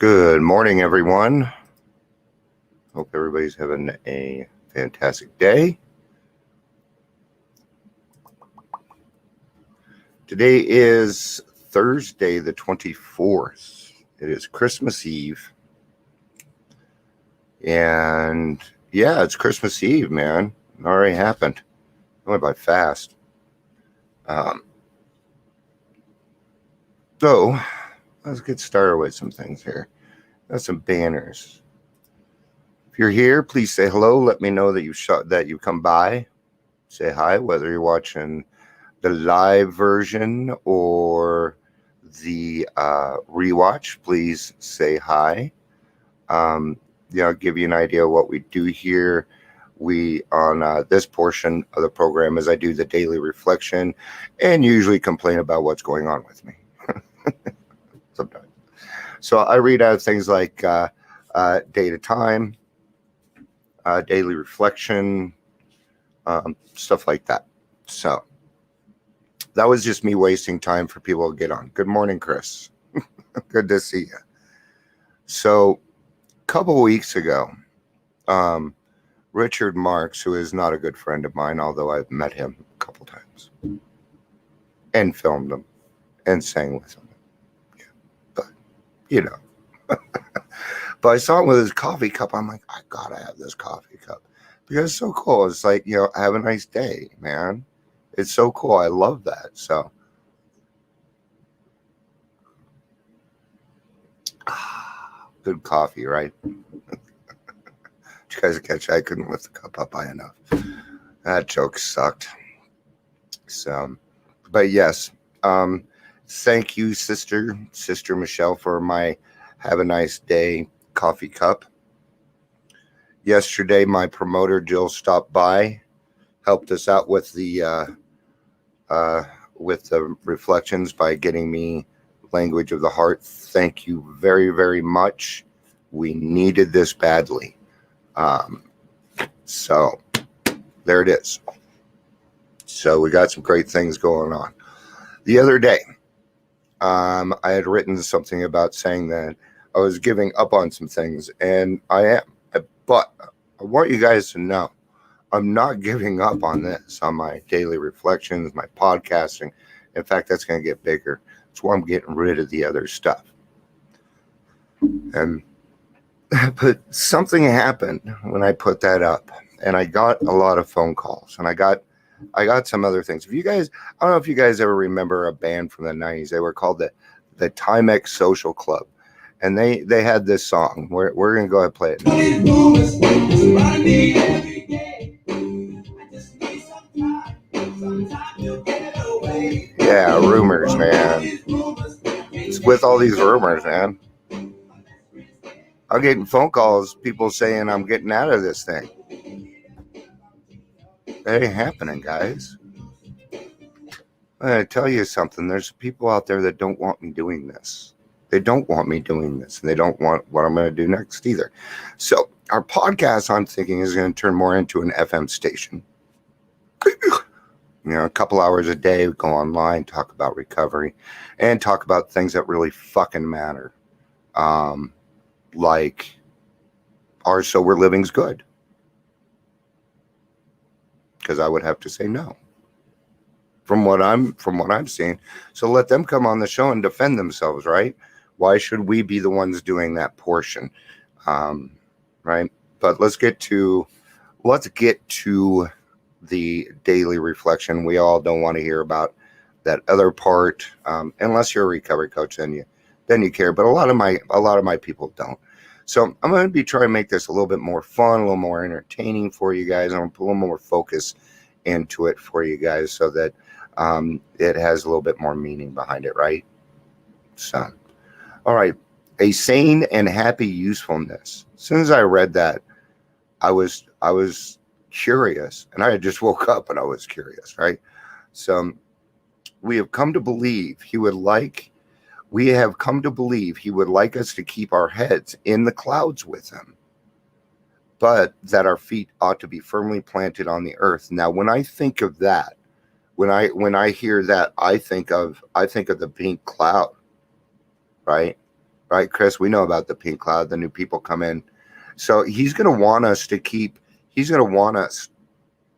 Good morning, everyone. Hope everybody's having a fantastic day. Today is Thursday, the 24th. It is Christmas Eve. And yeah, it's Christmas Eve, man. It already happened. It went by fast. So let's get started with some things here. Got some banners. If you're here, please say hello. Let me know that you come by. Say hi, whether you're watching the live version or the rewatch. Please say hi. I'll give you an idea of what we do here. We on this portion of the program is I do the daily reflection and usually complain about what's going on with me sometimes. So I read out things like day to time, daily reflection, stuff like that. So that was just me wasting time for people to get on. Good morning, Chris. Good to see you. So a couple weeks ago, Richard Marks, who is not a good friend of mine, although I've met him a couple times and filmed him and sang with him. Yeah, but, but I saw him with his coffee cup. I'm like, I gotta have this coffee cup because it's so cool. It's like, have a nice day, man. It's so cool. I love that. So, good coffee, right? Did you guys catch I couldn't lift the cup up high enough. That joke sucked. So, but yes, thank you, Sister Michelle, for my have a nice day coffee cup. Yesterday, my promoter, Jill, stopped by, helped us out with the reflections by getting me Language of the Heart. Thank you very, very much. We needed this badly. So there it is. So we got some great things going on. The other day, I had written something about saying that I was giving up on some things, and I am. But I want you guys to know I'm not giving up on this, on my daily reflections, my podcasting. In fact, that's going to get bigger. That's why I'm getting rid of the other stuff. But something happened when I put that up, and I got a lot of phone calls, and I got some other things. If you guys, I don't know if you guys ever remember a band from the 90s. They were called the Timex Social Club, and they had this song. We're gonna go ahead and play it. Yeah, rumors, man. It's with all these rumors, man. I'm getting phone calls, people saying I'm getting out of this thing. That ain't happening, guys. I'm going to tell you something. There's people out there that don't want me doing this. They don't want me doing this, and they don't want what I'm going to do next either. So our podcast, I'm thinking, is going to turn more into an FM station. A couple hours a day, go online, talk about recovery, and talk about things that really fucking matter. Like, are sober living's good? Because I would have to say no. From what I'm seeing. So let them come on the show and defend themselves, right? Why should we be the ones doing that portion? Right? But let's get to the daily reflection. We all don't want to hear about that other part, unless you're a recovery coach, then you care. But a lot of my people don't. So I'm going to be trying to make this a little bit more fun, a little more entertaining for you guys. I'm going to put a little more focus into it for you guys so that it has a little bit more meaning behind it, right? So, all right. A sane and happy usefulness. As soon as I read that, I was curious, and I had just woke up and I was curious, right? So we have come to believe he would like us to keep our heads in the clouds with him, but that our feet ought to be firmly planted on the earth. Now, when I think of that, when I hear that, I think of the pink cloud, right? right, Chris? We know about the pink cloud, the new people come in. So he's going to want us to keep, he's going to want us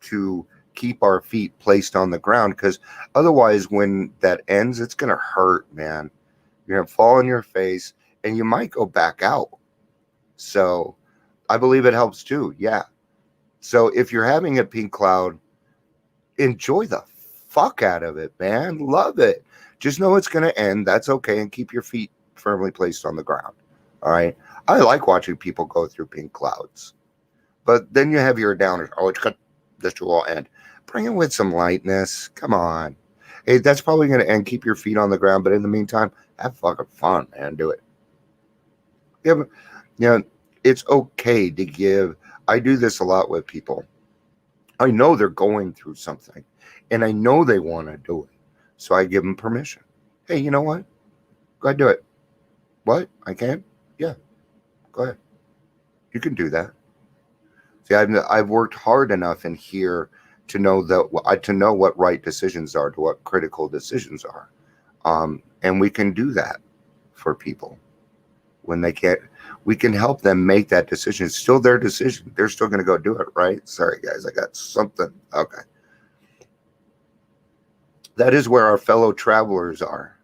to keep our feet placed on the ground, because otherwise when that ends, it's going to hurt, man. You're going to fall on your face and you might go back out. So I believe it helps too. Yeah. So if you're having a pink cloud, enjoy the fuck out of it, man. Love it. Just know it's going to end. That's okay. And keep your feet firmly placed on the ground. All right. I like watching people go through pink clouds. But then you have your downers. Oh, it's got this will all end. Bring it with some lightness. Come on. Hey, that's probably going to end. Keep your feet on the ground. But in the meantime, have fucking fun, man. Do it. Yeah, but, you know, it's okay to give. I do this a lot with people. I know they're going through something and I know they want to do it. So I give them permission. Hey, you know what? Go ahead, do it. What? I can? Yeah. Go ahead. You can do that. See, I've worked hard enough in here to know what right decisions are, to what critical decisions are. And we can do that for people when they can't. We can help them make that decision. It's still their decision. They're still going to go do it, right? Sorry, guys, I got something. Okay. That is where our fellow travelers are.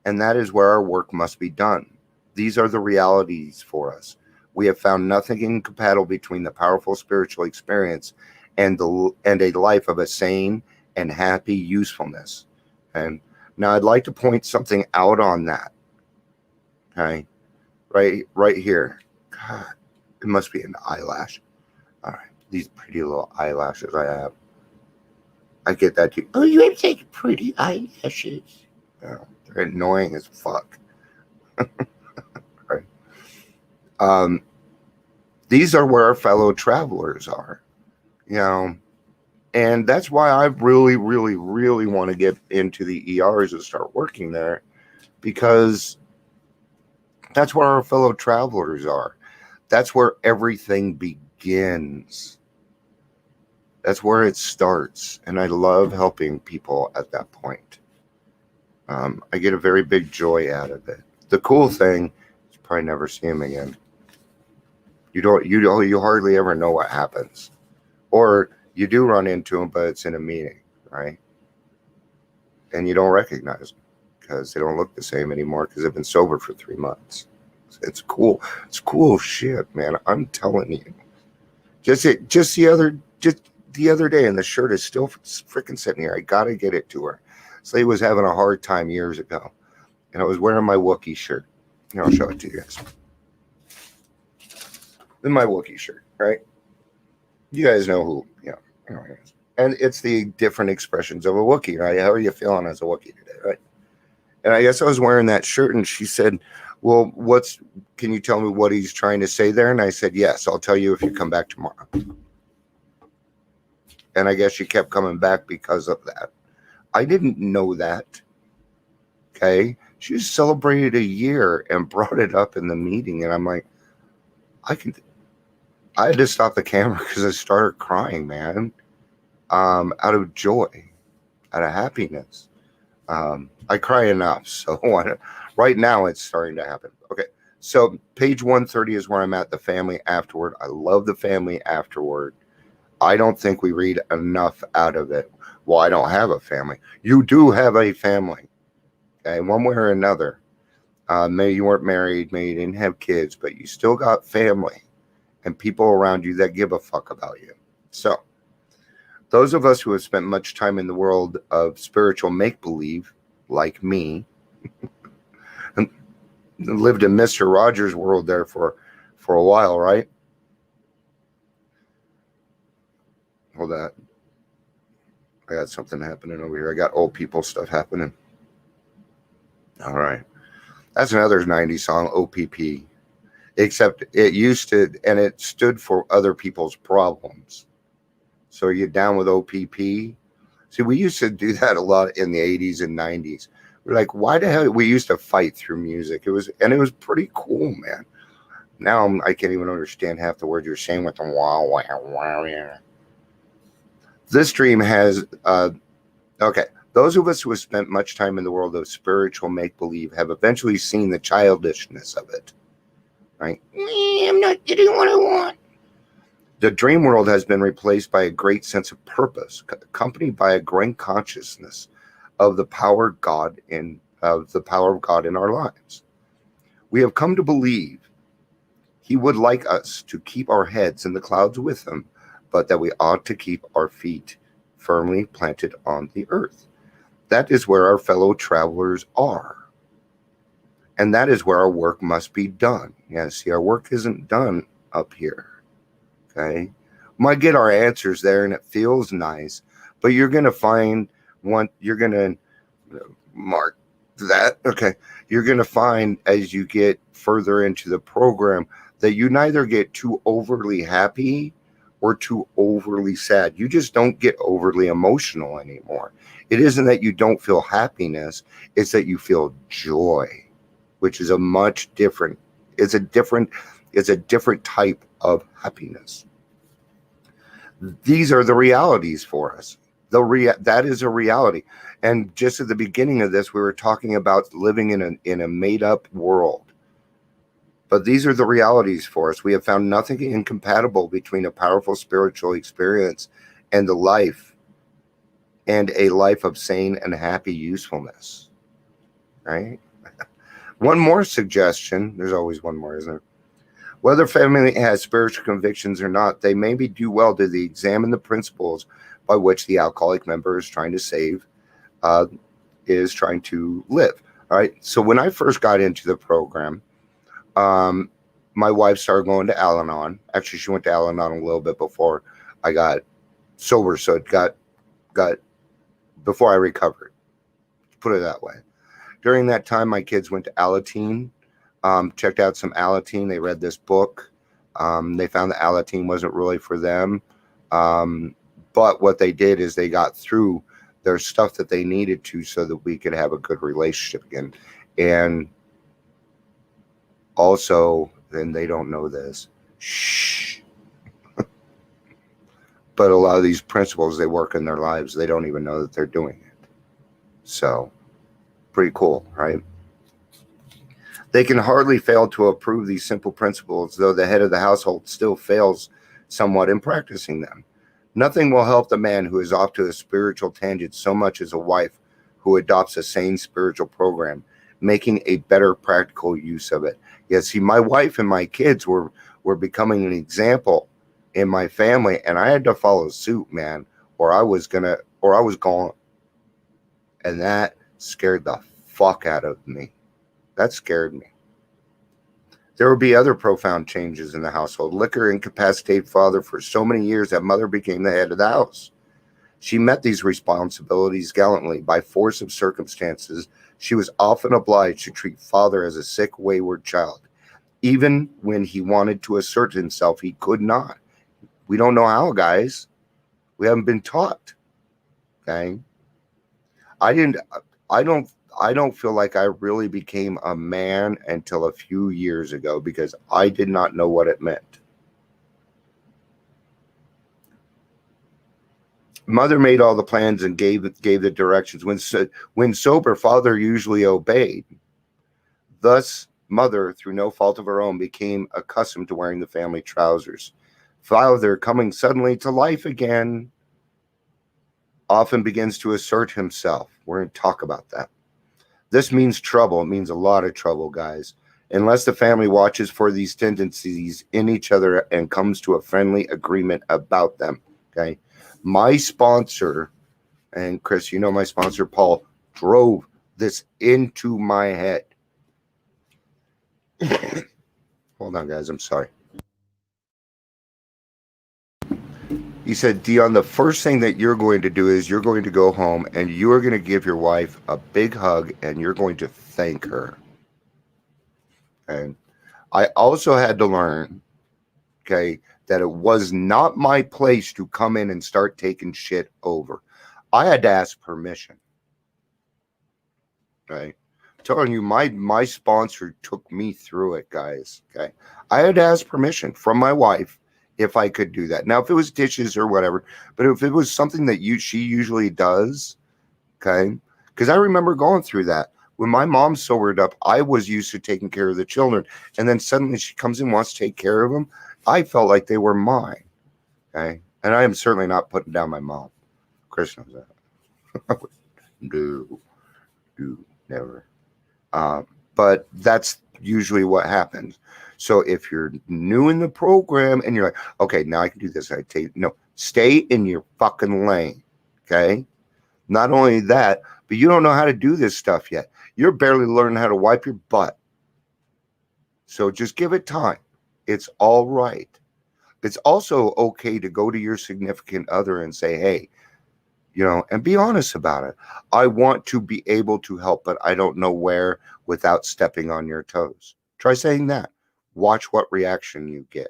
And that is where our work must be done. These are the realities for us. We have found nothing incompatible between the powerful spiritual experience and a life of a sane and happy usefulness. And now I'd like to point something out on that. Okay. Right here. God, it must be an eyelash. All right. These pretty little eyelashes I have. I get that too. Oh, you have such pretty eyelashes. Oh, they're annoying as fuck. Right. These are where our fellow travelers are. You know, and that's why I really, really, really want to get into the ERs and start working there, because that's where our fellow travelers are. That's where everything begins. That's where it starts. And I love helping people at that point. I get a very big joy out of it. The cool thing is you probably never see him again. You hardly ever know what happens. Or you do run into them, but it's in a meeting, right? And you don't recognize them because they don't look the same anymore because they've been sober for 3 months. It's cool. It's cool shit, man. I'm telling you. Just the other day, and the shirt is still freaking sitting here. I gotta get it to her. Slade was having a hard time years ago, and I was wearing my Wookiee shirt. Here, I'll show it to you guys. Then my Wookiee shirt, right? You guys know who, and it's the different expressions of a Wookiee, right? How are you feeling as a Wookiee today, right? And I guess I was wearing that shirt, and she said, well, can you tell me what he's trying to say there? And I said, yes, I'll tell you if you come back tomorrow. And I guess she kept coming back because of that. I didn't know that. Okay. She just celebrated a year and brought it up in the meeting. And I'm like, I had to stop the camera because I started crying, man, out of joy, out of happiness. I cry enough. So right now it's starting to happen. Okay. So page 130 is where I'm at, the family afterward. I love the family afterward. I don't think we read enough out of it. Well, I don't have a family. You do have a family. Okay. One way or another. Maybe you weren't married, maybe you didn't have kids, but you still got family and people around you that give a fuck about you. So those of us who have spent much time in the world of spiritual make-believe, like me, and lived in Mr. Rogers' world there for a while, right? Hold that. I got something happening over here. I got old people stuff happening. All right. That's another 90s song, OPP. Except it used to, and it stood for other people's problems. So are you down with OPP? See, we used to do that a lot in the 80s and 90s. We're like, why the hell? We used to fight through music. It was pretty cool, man. Now I can't even understand half the words you're saying with the wow, wow, wow, yeah. This stream has, okay, Those of us who have spent much time in the world of spiritual make-believe have eventually seen the childishness of it. Right? I'm not getting what I want. The dream world has been replaced by a great sense of purpose, accompanied by a growing consciousness of the power of God in our lives. We have come to believe He would like us to keep our heads in the clouds with Him, but that we ought to keep our feet firmly planted on the earth. That is where our fellow travelers are. And that is where our work must be done. Yeah, see, our work isn't done up here. Okay? We might get our answers there and it feels nice, but you're going to find you're going to mark that. Okay. You're going to find as you get further into the program that you neither get too overly happy or too overly sad. You just don't get overly emotional anymore. It isn't that you don't feel happiness, it's that you feel joy, which is it's a different type of happiness. These are the realities for us. That is a reality. And just at the beginning of this, we were talking about living in a made-up world. But these are the realities for us. We have found nothing incompatible between a powerful spiritual experience and a life of sane and happy usefulness. Right? One more suggestion. There's always one more, isn't there? Whether family has spiritual convictions or not, they maybe do well to examine the principles by which the alcoholic member is trying to live. All right. So when I first got into the program, my wife started going to Al-Anon. Actually, she went to Al-Anon a little bit before I got sober. So it got before I recovered. Put it that way. During that time, my kids went to Alateen. Checked out some Alateen. They read this book. They found that Alateen wasn't really for them. But what they did is they got through their stuff that they needed to so that we could have a good relationship again. And also, then they don't know this. Shh. But a lot of these principles, they work in their lives. They don't even know that they're doing it. So, pretty cool, right? They can hardly fail to approve these simple principles, though the head of the household still fails somewhat in practicing them. Nothing will help the man who is off to a spiritual tangent so much as a wife who adopts a sane spiritual program, making a better practical use of it. Yeah, see, my wife and my kids were becoming an example in my family, and I had to follow suit, man, or I was gone. And that scared the fuck out of me. That scared me. There would be other profound changes in the household. Liquor incapacitated father for so many years that mother became the head of the house. She met these responsibilities gallantly. By force of circumstances, she was often obliged to treat father as a sick, wayward child. Even when he wanted to assert himself, he could not. We don't know how, guys. We haven't been taught. Okay? I don't feel like I really became a man until a few years ago because I did not know what it meant. Mother made all the plans and gave the directions. When sober, father usually obeyed. Thus, mother, through no fault of her own, became accustomed to wearing the family trousers. Father, coming suddenly to life again, often begins to assert himself. We're going to talk about that. This means trouble. It means a lot of trouble, guys. Unless the family watches for these tendencies in each other and comes to a friendly agreement about them. Okay. My sponsor, and Chris, you know my sponsor, Paul, drove this into my head. Hold on, guys. I'm sorry. He said, Dion, the first thing that you're going to do is you're going to go home and you are going to give your wife a big hug and you're going to thank her. And I also had to learn, okay, that it was not my place to come in and start taking shit over. I had to ask permission. Right? I'm telling you, my sponsor took me through it, guys. Okay. I had to ask permission from my wife if I could do that. Now, if it was dishes or whatever, but if it was something that she usually does, Okay. Because I remember going through that. When my mom sobered up, I was used to taking care of the children. And then suddenly she comes in and wants to take care of them. I felt like they were mine. Okay. And I am certainly not putting down my mom. Chris knows that. No, never. But that's usually what happens. So if you're new in the program and you're like, okay, now I can do this, stay in your fucking lane. Okay. Not only that, but you don't know how to do this stuff yet. You're barely learning how to wipe your butt. So just give it time. It's all right. It's also okay to go to your significant other and say, hey, and be honest about it. I want to be able to help, but I don't know where without stepping on your toes. Try saying that. Watch what reaction you get.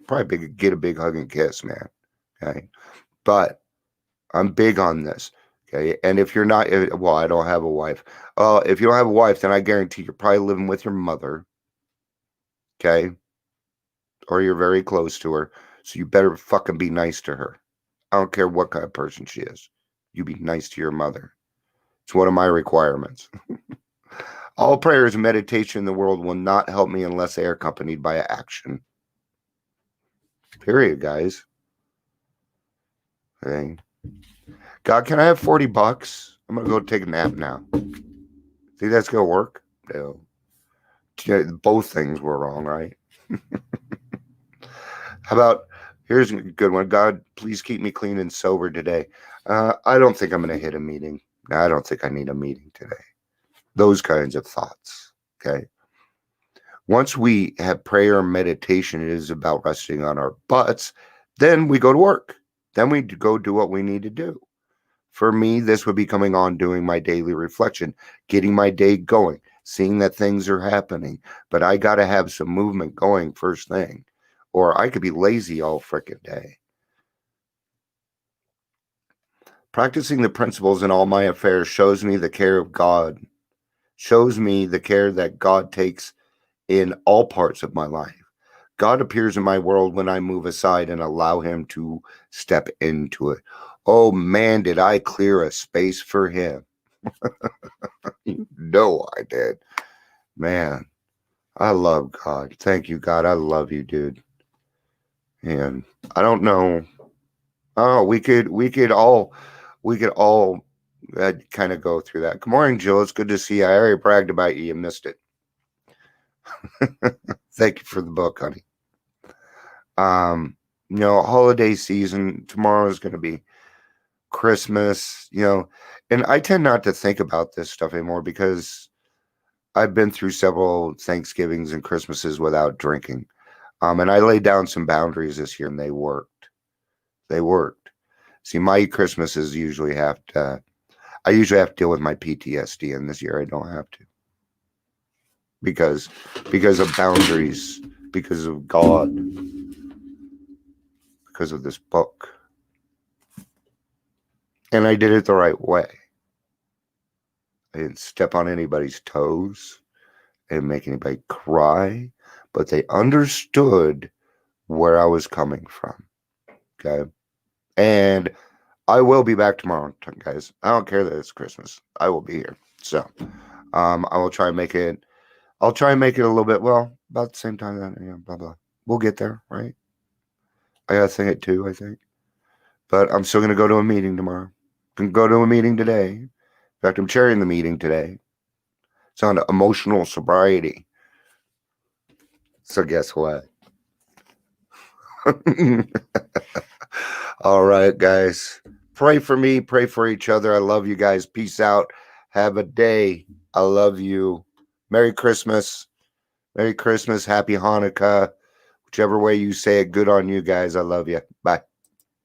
Probably get a big hug and kiss, man. Okay. But I'm big on this. Okay. And if you're not, well, I don't have a wife. If you don't have a wife, then I guarantee you're probably living with your mother. Okay. Or you're very close to her. So you better fucking be nice to her. I don't care what kind of person she is. You be nice to your mother. It's one of my requirements. All prayers and meditation in the world will not help me unless they are accompanied by action. Period, guys. Okay. God, can I have $40? I'm going to go take a nap now. Think that's going to work? No. Both things were wrong, right? How about, here's a good one. God, please keep me clean and sober today. I don't think I'm going to hit a meeting. I don't think I need a meeting today. Those kinds of thoughts. Okay. Once we have prayer and meditation, it is about resting on our butts. Then we go to work. Then we go do what we need to do. For me, this would be coming on, doing my daily reflection, getting my day going, seeing that things are happening. But I got to have some movement going first thing, or I could be lazy all frickin' day. Practicing the principles in all my affairs shows me the care of God, shows me the care that God takes in all parts of my life. God appears in my world when I move aside and allow him to step into it. Oh man, did I clear a space for him? You know I did. Man, I love God. Thank you, God. I love you, dude. And I don't know. Oh, we could all kind of go through that. Good morning, Jill. It's good to see you. I already bragged about you. You missed it. Thank you for the book, honey. Holiday season. Tomorrow is going to be Christmas, and I tend not to think about this stuff anymore because I've been through several Thanksgivings and Christmases without drinking. And I laid down some boundaries this year and they worked. They worked. See, my Christmases I usually have to deal with my PTSD, and this year I don't have to. Because of boundaries, because of God, because of this book. And I did it the right way. I didn't step on anybody's toes. I didn't make anybody cry. But they understood where I was coming from. Okay? And I will be back tomorrow, guys. I don't care that it's Christmas. I will be here. So I will try and make it. I'll try and make it a little bit, well, about the same time that, blah, blah. We'll get there, right? I got to think it too, I think. But I'm still going to go to a meeting tomorrow. Can go to a meeting today. In fact, I'm chairing the meeting today. It's on emotional sobriety. So guess what? All right, guys. Pray for me. Pray for each other. I love you guys. Peace out. Have a day. I love you. Merry Christmas. Merry Christmas. Happy Hanukkah. Whichever way you say it, good on you guys. I love you. Bye.